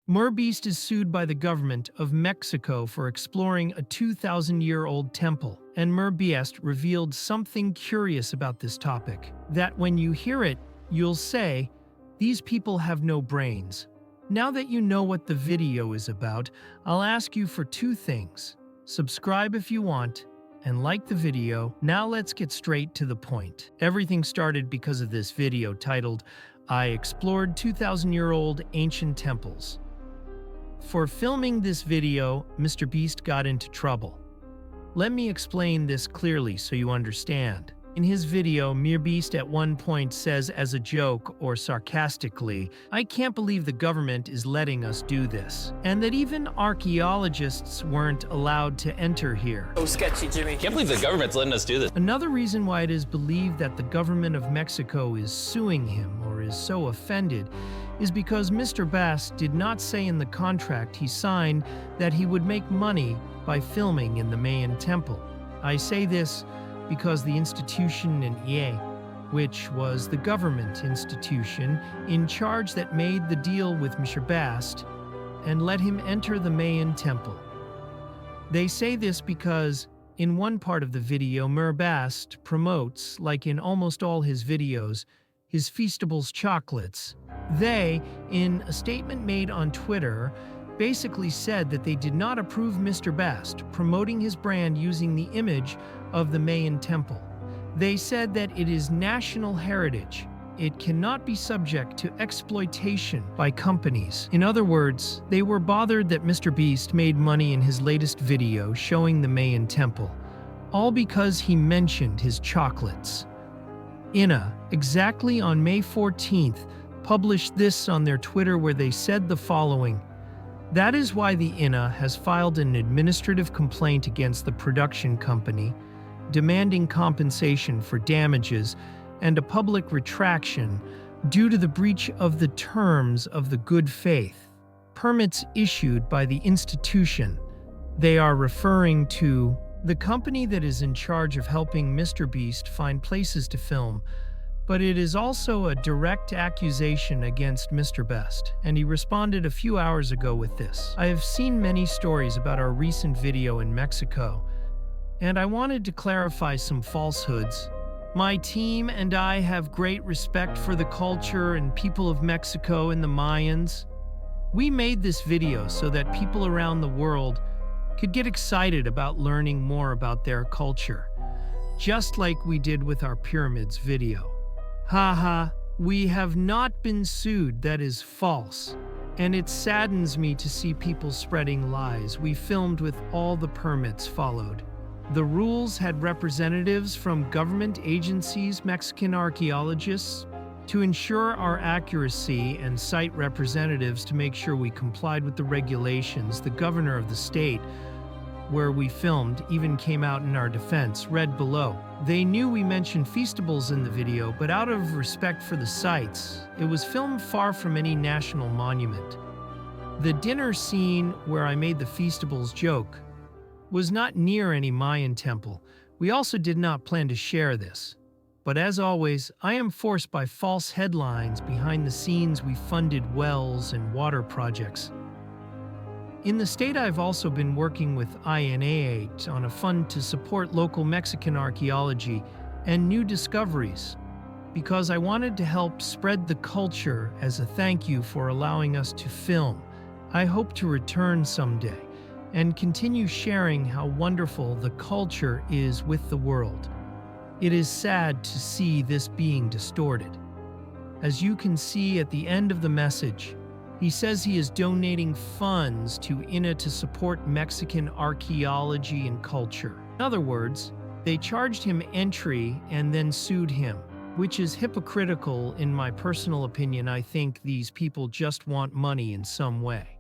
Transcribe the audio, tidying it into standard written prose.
MrBeast is sued by the government of Mexico for exploring a 2,000-year-old temple, and MrBeast revealed something curious about this topic, that when you hear it, you'll say, "These people have no brains." Now that you know what the video is about, I'll ask you for two things. Subscribe if you want, and like the video. Now let's get straight to the point. Everything started because of this video titled, "I Explored 2,000-Year-Old Ancient Temples." For filming this video, MrBeast got into trouble. Let me explain this clearly so you understand. In his video, MrBeast at one point says as a joke or sarcastically, "I can't believe the government is letting us do this," and that even archaeologists weren't allowed to enter here. So sketchy, Jimmy. Can't believe the government's letting us do this. Another reason why it is believed that the government of Mexico is suing him or is so offended is because MrBeast did not say in the contract he signed that he would make money by filming in the Mayan temple. I say this because the institution in EA, which was the government institution in charge that made the deal with MrBeast and let him enter the Mayan temple. They say this because in one part of the video, MrBeast promotes, like in almost all his videos, his Feastables chocolates. They, in a statement made on Twitter, basically said that they did not approve MrBeast promoting his brand using the image of the Mayan temple. They said that it is national heritage. It cannot be subject to exploitation by companies. In other words, they were bothered that MrBeast made money in his latest video showing the Mayan temple, all because he mentioned his chocolates. INA, exactly on May 14th, published this on their Twitter where they said the following: "That is why the INA has filed an administrative complaint against the production company, demanding compensation for damages and a public retraction due to the breach of the terms of the good faith permits issued by the institution." They are referring to the company that is in charge of helping MrBeast find places to film, but it is also a direct accusation against MrBeast, and he responded a few hours ago with this. "I have seen many stories about our recent video in Mexico, and I wanted to clarify some falsehoods. My team and I have great respect for the culture and people of Mexico and the Mayans. We made this video so that people around the world could get excited about learning more about their culture, just like we did with our pyramids video. Haha, we have not been sued. That is false. And it saddens me to see people spreading lies. We filmed with all the permits followed. The rules had representatives from government agencies, Mexican archaeologists, to ensure our accuracy, and site representatives to make sure we complied with the regulations. The governor of the state where we filmed even came out in our defense, read below. They knew we mentioned Feastables in the video, but out of respect for the sites, it was filmed far from any national monument. The dinner scene where I made the Feastables joke was not near any Mayan temple. We also did not plan to share this. But as always, I am forced by false headlines. Behind the scenes, we funded wells and water projects. In the state, I've also been working with INA8 on a fund to support local Mexican archaeology and new discoveries, because I wanted to help spread the culture as a thank you for allowing us to film. I hope to return someday and continue sharing how wonderful the culture is with the world. It is sad to see this being distorted. As you can see at the end of the message, he says he is donating funds to INA to support Mexican archaeology and culture. In other words, they charged him entry and then sued him, which is hypocritical in my personal opinion. I think these people just want money in some way.